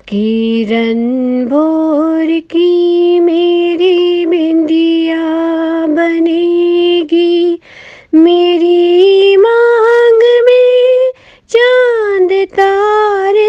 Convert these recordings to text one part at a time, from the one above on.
किरण भोर की मेरी बिंदिया बनेगी, मेरी मांग में चांद तारे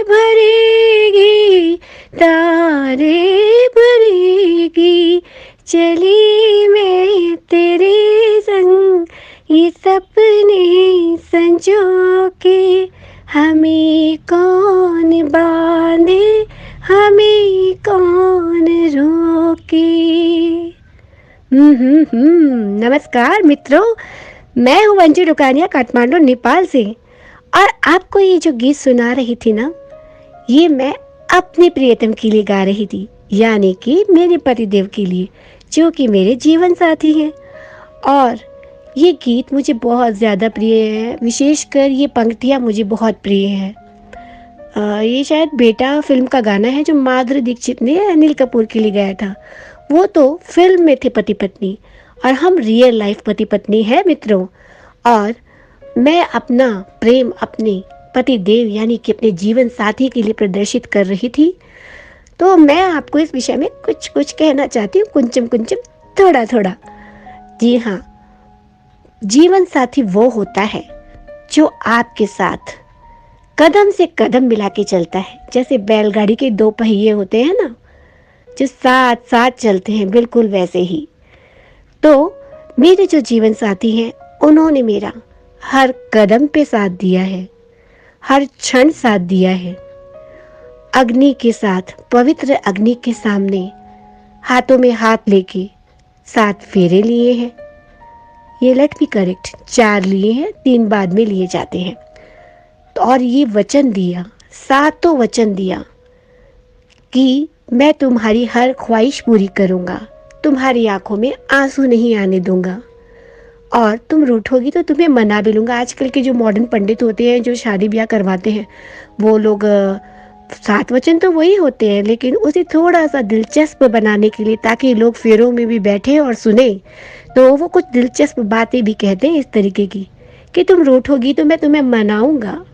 भरेगी, तारे भरेगी। चली मैं तेरे संग ये सपने संजो के, हमें कौन बांधे, हमें कौन रोके। नमस्कार मित्रों, मैं हूँ अंजू रुकानिया, काठमांडू नेपाल से। और आपको ये जो गीत सुना रही थी ना, ये मैं अपने प्रियतम के लिए गा रही थी, यानी कि मेरे पतिदेव के लिए, जो कि मेरे जीवन साथी हैं। और ये गीत मुझे बहुत ज़्यादा प्रिय है, विशेषकर ये पंक्तियाँ मुझे बहुत प्रिय हैं। ये शायद बेटा फिल्म का गाना है जो माधुरी दीक्षित ने अनिल कपूर के लिए गाया था। वो तो फिल्म में थे पति पत्नी, और हम रियल लाइफ पति पत्नी हैं मित्रों। और मैं अपना प्रेम अपने पति देव यानी कि अपने जीवन साथी के लिए प्रदर्शित कर रही थी। तो मैं आपको इस विषय में कुछ कुछ कहना चाहती हूँ, कुंचम कुंचम, थोड़ा थोड़ा। जी हाँ, जीवन साथी वो होता है जो आपके साथ कदम से कदम मिला के चलता है। जैसे बैलगाड़ी के दो पहिए होते हैं ना, जो साथ साथ चलते हैं, बिल्कुल वैसे ही। तो मेरे जो जीवन साथी हैं, उन्होंने मेरा हर कदम पे साथ दिया है, हर क्षण साथ दिया है। अग्नि के साथ, पवित्र अग्नि के सामने हाथों में हाथ लेके 7 फेरे लिए हैं। ये लेट बी करेक्ट, 4 लिए हैं, 3 बाद में लिए जाते हैं। तो और ये वचन दिया, 7 वचन दिया कि मैं तुम्हारी हर ख्वाहिश पूरी करूँगा, तुम्हारी आंखों में आंसू नहीं आने दूंगा, और तुम रूठोगी तो तुम्हें मना भी लूँगा। आजकल के जो मॉडर्न पंडित होते हैं, जो शादी ब्याह करवाते हैं, वो लोग 7 वचन तो वही होते हैं, लेकिन उसे थोड़ा सा दिलचस्प बनाने के लिए, ताकि लोग फेरों में भी बैठे और सुने, तो वो कुछ दिलचस्प बातें भी कहते हैं इस तरीके की कि तुम रूठोगी तो मैं तुम्हें मनाऊंगा,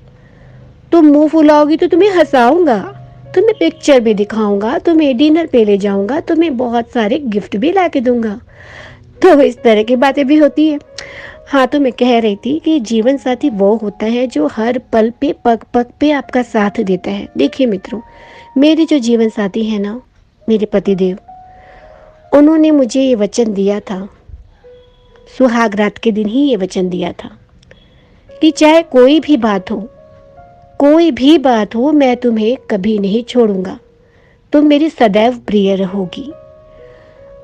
तुम मुंह फुलाओगी तो तुम्हें हंसाऊंगा, तुम्हें पिक्चर भी दिखाऊंगा, तुम्हें डिनर पे ले जाऊंगा, तुम्हें बहुत सारे गिफ्ट भी ला के दूंगा। तो इस तरह की बातें भी होती है। हाँ, तो मैं कह रही थी कि जीवन साथी वो होता है जो हर पल पे, पग पग पे आपका साथ देता है। देखिए मित्रों, मेरे जो जीवन साथी है ना, मेरे पतिदेव, उन्होंने मुझे ये वचन दिया था, सुहाग रात के दिन ही ये वचन दिया था कि चाहे कोई भी बात हो, कोई भी बात हो, मैं तुम्हें कभी नहीं छोड़ूंगा, तुम मेरी सदैव प्रिय रहोगी।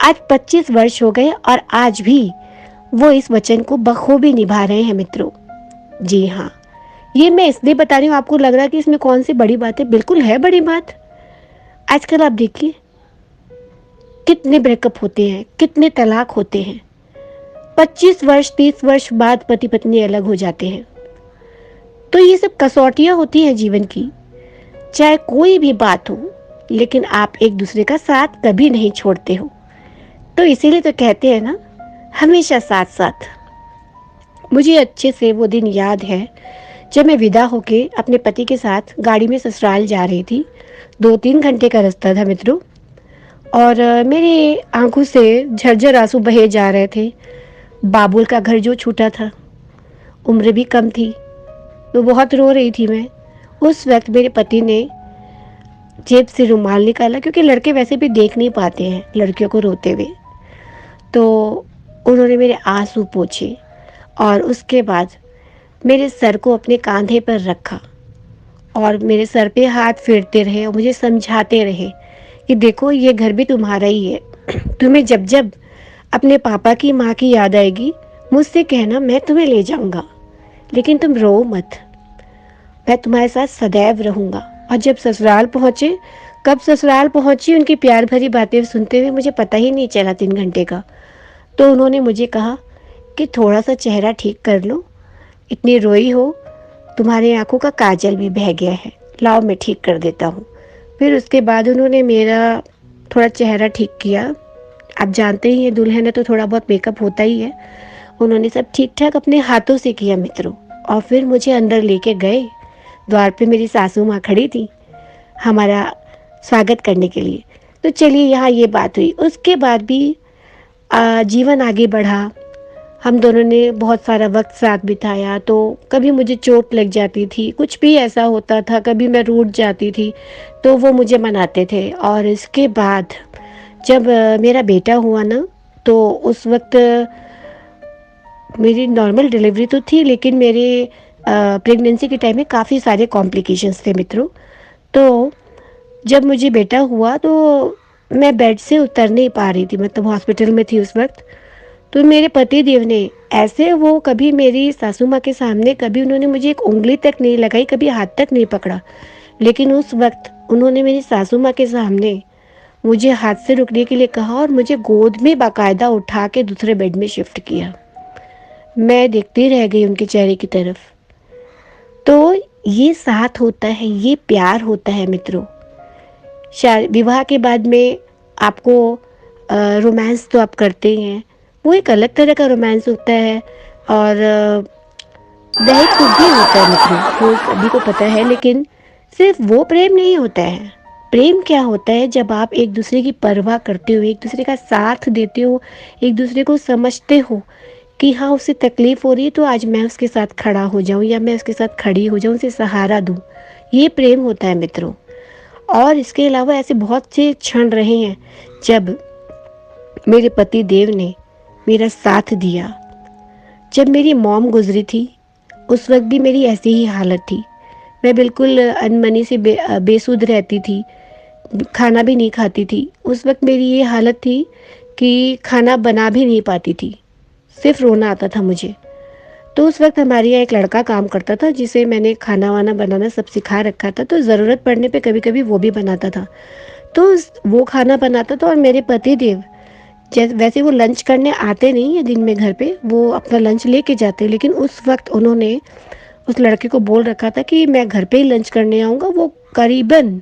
आज 25 वर्ष हो गए और आज भी वो इस वचन को बखूबी निभा रहे हैं मित्रों। जी हाँ, ये मैं इसलिए बता रही हूँ, आपको लग रहा है कि इसमें कौन सी बड़ी बात है। बिल्कुल है बड़ी बात। आजकल आप देखिए कितने ब्रेकअप होते हैं, कितने तलाक होते हैं। 25 वर्ष 30 वर्ष बाद पति पत्नी अलग हो जाते हैं। तो ये सब कसौटियाँ होती हैं जीवन की। चाहे कोई भी बात हो, लेकिन आप एक दूसरे का साथ कभी नहीं छोड़ते हो। तो इसीलिए तो कहते हैं ना, हमेशा साथ साथ। मुझे अच्छे से वो दिन याद है जब मैं विदा होके अपने पति के साथ गाड़ी में ससुराल जा रही थी। 2-3 घंटे का रास्ता था मित्रों, और मेरी आंखों से झरझर आंसू बहे जा रहे थे। बाबुल का घर जो छूटा था, उम्र भी कम थी, तो बहुत रो रही थी मैं। उस वक्त मेरे पति ने जेब से रुमाल निकाला, क्योंकि लड़के वैसे भी देख नहीं पाते हैं लड़कियों को रोते हुए। तो उन्होंने मेरे आंसू पोंछे और उसके बाद मेरे सर को अपने कंधे पर रखा और मेरे सर पे हाथ फेरते रहे और मुझे समझाते रहे कि देखो, ये घर भी तुम्हारा ही है। तुम्हें जब जब अपने पापा की माँ की याद आएगी, मुझसे कहना, मैं तुम्हें ले जाऊंगा, लेकिन तुम रो मत, मैं तुम्हारे साथ सदैव रहूंगा। और जब ससुराल पहुँचे, कब ससुराल पहुँची, उनकी प्यार भरी बातें सुनते हुए मुझे पता ही नहीं चला 3 घंटे का। तो उन्होंने मुझे कहा कि थोड़ा सा चेहरा ठीक कर लो, इतनी रोई हो, तुम्हारी आंखों का काजल भी बह गया है, लाओ मैं ठीक कर देता हूँ। फिर उसके बाद उन्होंने मेरा थोड़ा चेहरा ठीक किया। आप जानते ही हैं, दुल्हन है तो थोड़ा बहुत मेकअप होता ही है। उन्होंने सब ठीक ठाक अपने हाथों से किया मित्रों, और फिर मुझे अंदर लेके गए। द्वार पे मेरी सासू माँ खड़ी थी। हमारा स्वागत करने के लिए। तो चलिए यहाँ ये बात हुई। उसके बाद भी जीवन आगे बढ़ा। हम दोनों ने बहुत सारा वक़्त साथ बिताया, तो कभी मुझे चोट लग जाती थी, कुछ भी ऐसा होता था, कभी मैं रूठ जाती थी, तो वो मुझे मनाते थे। और इसके बाद जब मेरा बेटा हुआ ना, तो उस वक़्त मेरी नॉर्मल डिलीवरी तो थी, लेकिन मेरे प्रेगनेंसी के टाइम में काफ़ी सारे कॉम्प्लिकेशंस थे मित्रों। तो जब मुझे बेटा हुआ तो मैं बेड से उतर नहीं पा रही थी, मतलब हॉस्पिटल में थी उस वक़्त। तो मेरे पति देव ने ऐसे, वो कभी मेरी सासू माँ के सामने कभी उन्होंने मुझे एक उँगली तक नहीं लगाई, कभी हाथ तक नहीं पकड़ा। लेकिन उस वक़्त उन्होंने मेरी सासू माँ के सामने मुझे हाथ से रुकने के लिए कहा और मुझे गोद में बाकायदा उठा के दूसरे बेड में शिफ्ट किया। मैं देखती रह गई उनके चेहरे की तरफ। तो ये साथ होता है, ये प्यार होता है मित्रों। विवाह के बाद में आपको रोमांस तो आप करते ही हैं, वो एक अलग तरह का रोमांस होता है। और दहेज कुछ भी होता है मित्रों, वो सभी को पता है। लेकिन सिर्फ वो प्रेम नहीं होता है। प्रेम क्या होता है? जब आप एक दूसरे की परवाह करते हो, एक दूसरे का साथ देते हो, एक दूसरे को समझते हो कि हाँ, उसे तकलीफ हो रही है तो आज मैं उसके साथ खड़ा हो जाऊं या मैं उसके साथ खड़ी हो जाऊं, उसे सहारा दूं। ये प्रेम होता है मित्रों। और इसके अलावा ऐसे बहुत से क्षण रहे हैं जब मेरे पति देव ने मेरा साथ दिया। जब मेरी मॉम गुजरी थी, उस वक्त भी मेरी ऐसी ही हालत थी। मैं बिल्कुल अनमनी से बेसुध रहती थी, खाना भी नहीं खाती थी। उस वक्त मेरी ये हालत थी कि खाना बना भी नहीं पाती थी, सिर्फ रोना आता था मुझे। तो उस वक्त हमारे यहाँ एक लड़का काम करता था, जिसे मैंने खाना वाना बनाना सब सिखा रखा था। तो ज़रूरत पड़ने पे कभी कभी वो भी बनाता था। तो वो खाना बनाता था और मेरे पति देव, जैसे वैसे वो लंच करने आते नहीं है दिन में घर पे, वो अपना लंच लेके जाते। लेकिन उस वक्त उन्होंने उस लड़के को बोल रखा था कि मैं घर पे ही लंच करने आऊँगा। वो करीबन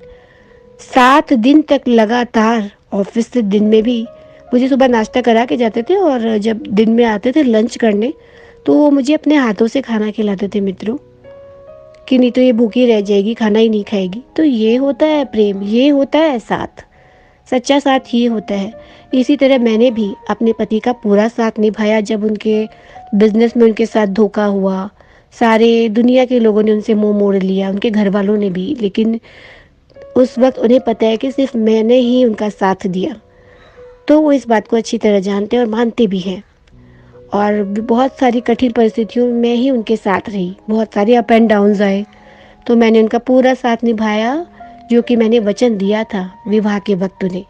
7 दिन तक लगातार ऑफिस से दिन में भी मुझे सुबह नाश्ता करा के जाते थे, और जब दिन में आते थे लंच करने तो वो मुझे अपने हाथों से खाना खिलाते थे मित्रों, कि नहीं तो ये भूखी रह जाएगी, खाना ही नहीं खाएगी। तो ये होता है प्रेम, ये होता है साथ। सच्चा साथ ये होता है। इसी तरह मैंने भी अपने पति का पूरा साथ निभाया जब उनके बिजनेस में उनके साथ धोखा हुआ। सारे दुनिया के लोगों ने उनसे मुंह मोड़ लिया, उनके घर वालों ने भी। लेकिन उस वक्त उन्हें पता है कि सिर्फ मैंने ही उनका साथ दिया। तो वो इस बात को अच्छी तरह जानते और मानते भी हैं। और बहुत सारी कठिन परिस्थितियों में ही उनके साथ रही, बहुत सारे अप एंड डाउन्स आए, तो मैंने उनका पूरा साथ निभाया, जो कि मैंने वचन दिया था विवाह के वक्त उन्हें,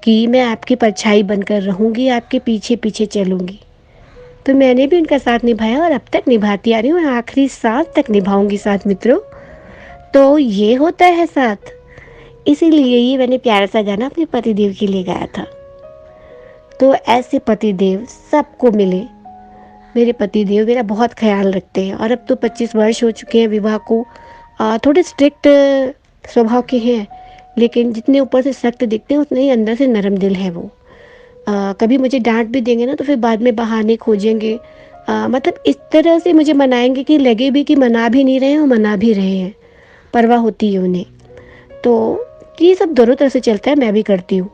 कि मैं आपकी परछाई बनकर रहूंगी, आपके पीछे पीछे चलूंगी। तो मैंने भी उनका साथ निभाया और अब तक निभाती आ रही हूँ, आखिरी सांस तक निभाऊंगी साथ मित्रों। तो ये होता है साथ। इसीलिए ये मैंने प्यारा सा गाना अपने पतिदेव के लिए गाया था। तो ऐसे पतिदेव सबको मिले। मेरे पतिदेव मेरा बहुत ख्याल रखते हैं, और अब तो 25 वर्ष हो चुके हैं विवाह को। थोड़े स्ट्रिक्ट स्वभाव के हैं, लेकिन जितने ऊपर से सख्त दिखते हैं उतने ही अंदर से नरम दिल है वो। कभी मुझे डांट भी देंगे ना तो फिर बाद में बहाने खोजेंगे। मतलब इस तरह से मुझे मनाएंगे कि लगे भी कि मना भी नहीं रहे हैं और मना भी रहे हैं, परवाह होती है उन्हें। तो ये सब दोनों तरह से चलता है, मैं भी करती हूँ।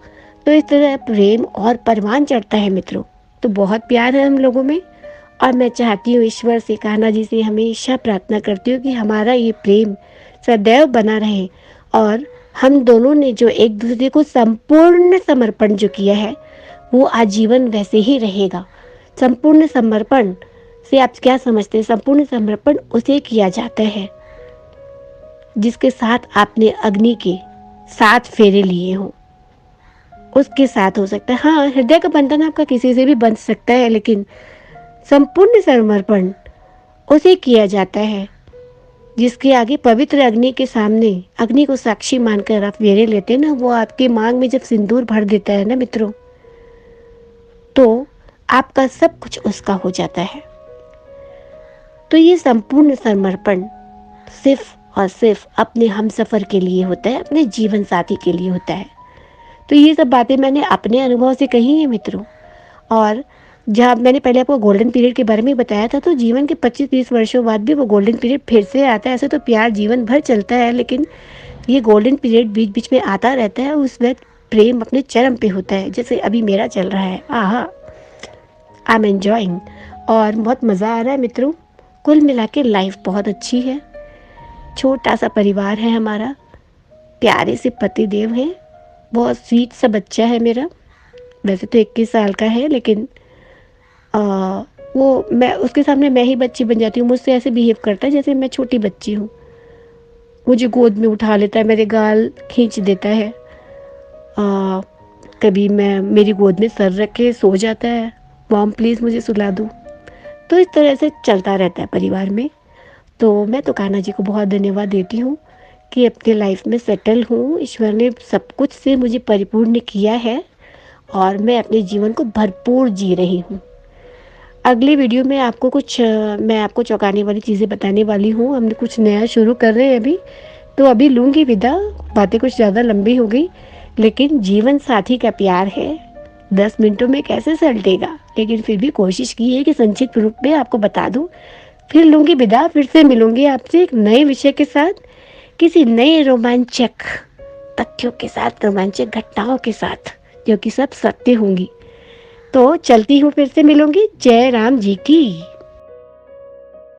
तो इस तरह प्रेम और परवान चढ़ता है मित्रों। तो बहुत प्यार है हम लोगों में, और मैं चाहती हूँ ईश्वर से, कान्हा जी से हमेशा प्रार्थना करती हूँ कि हमारा ये प्रेम सदैव बना रहे। और हम दोनों ने जो एक दूसरे को संपूर्ण समर्पण जो किया है, वो आजीवन वैसे ही रहेगा। संपूर्ण समर्पण से आप क्या समझते हैं? संपूर्ण समर्पण उसे किया जाता है जिसके साथ आपने अग्नि के 7 फेरे लिए हों, उसके साथ हो सकता है। हाँ, हृदय का बंधन आपका किसी से भी बंध सकता है, लेकिन संपूर्ण समर्पण उसे किया जाता है जिसके आगे पवित्र अग्नि के सामने, अग्नि को साक्षी मानकर आप फेरे लेते हैं ना। वो आपके मांग में जब सिंदूर भर देता है ना मित्रों, तो आपका सब कुछ उसका हो जाता है। तो ये संपूर्ण समर्पण सिर्फ और सिर्फ अपने हमसफर के लिए होता है, अपने जीवन साथी के लिए होता है। तो ये सब बातें मैंने अपने अनुभव से कही है मित्रों। और जहाँ मैंने पहले आपको गोल्डन पीरियड के बारे में बताया था, तो जीवन के 25-30 वर्षों बाद भी वो गोल्डन पीरियड फिर से आता है। ऐसे तो प्यार जीवन भर चलता है, लेकिन ये गोल्डन पीरियड बीच बीच में आता रहता है, उस वक्त प्रेम अपने चरम पे होता है, जैसे अभी मेरा चल रहा है। आहा, आई एम एंजॉइंग और बहुत मज़ा आ रहा है मित्रों। कुल मिला के लाइफ बहुत अच्छी है। छोटा सा परिवार है हमारा, प्यारे से पति देव हैं, बहुत स्वीट सा बच्चा है मेरा। वैसे तो 21 साल का है, लेकिन आ, वो मैं उसके सामने मैं ही बच्ची बन जाती हूँ। मुझसे ऐसे बिहेव करता है जैसे मैं छोटी बच्ची हूँ। मुझे गोद में उठा लेता है, मेरे गाल खींच देता है। कभी मैं मेरी गोद में सर रख के सो जाता है, मॉम प्लीज़ मुझे सुला दो। तो इस तरह से चलता रहता है परिवार में। तो मैं तो कान्हा जी को बहुत धन्यवाद देती हूँ कि अपने लाइफ में सेटल हूँ। ईश्वर ने सब कुछ से मुझे परिपूर्ण किया है और मैं अपने जीवन को भरपूर जी रही हूँ। अगली वीडियो में मैं आपको चौंकाने वाली चीज़ें बताने वाली हूँ। हम कुछ नया शुरू कर रहे हैं अभी, तो अभी लूँगी विदा। बातें कुछ ज़्यादा लंबी हो गई, लेकिन जीवन साथी का प्यार है, 10 मिनटों में कैसे सलटेगा, लेकिन फिर भी कोशिश की है कि संक्षिप्त रूप में आपको बता दूँ। फिर लूँगी विदा, फिर से मिलूँगी आपसे एक नए विषय के साथ, किसी नए रोमांचक तथ्यों के साथ, रोमांचक घटनाओं के साथ, जो कि सब सत्य होंगी। तो चलती हूँ, फिर से मिलूँगी। जय राम जी की।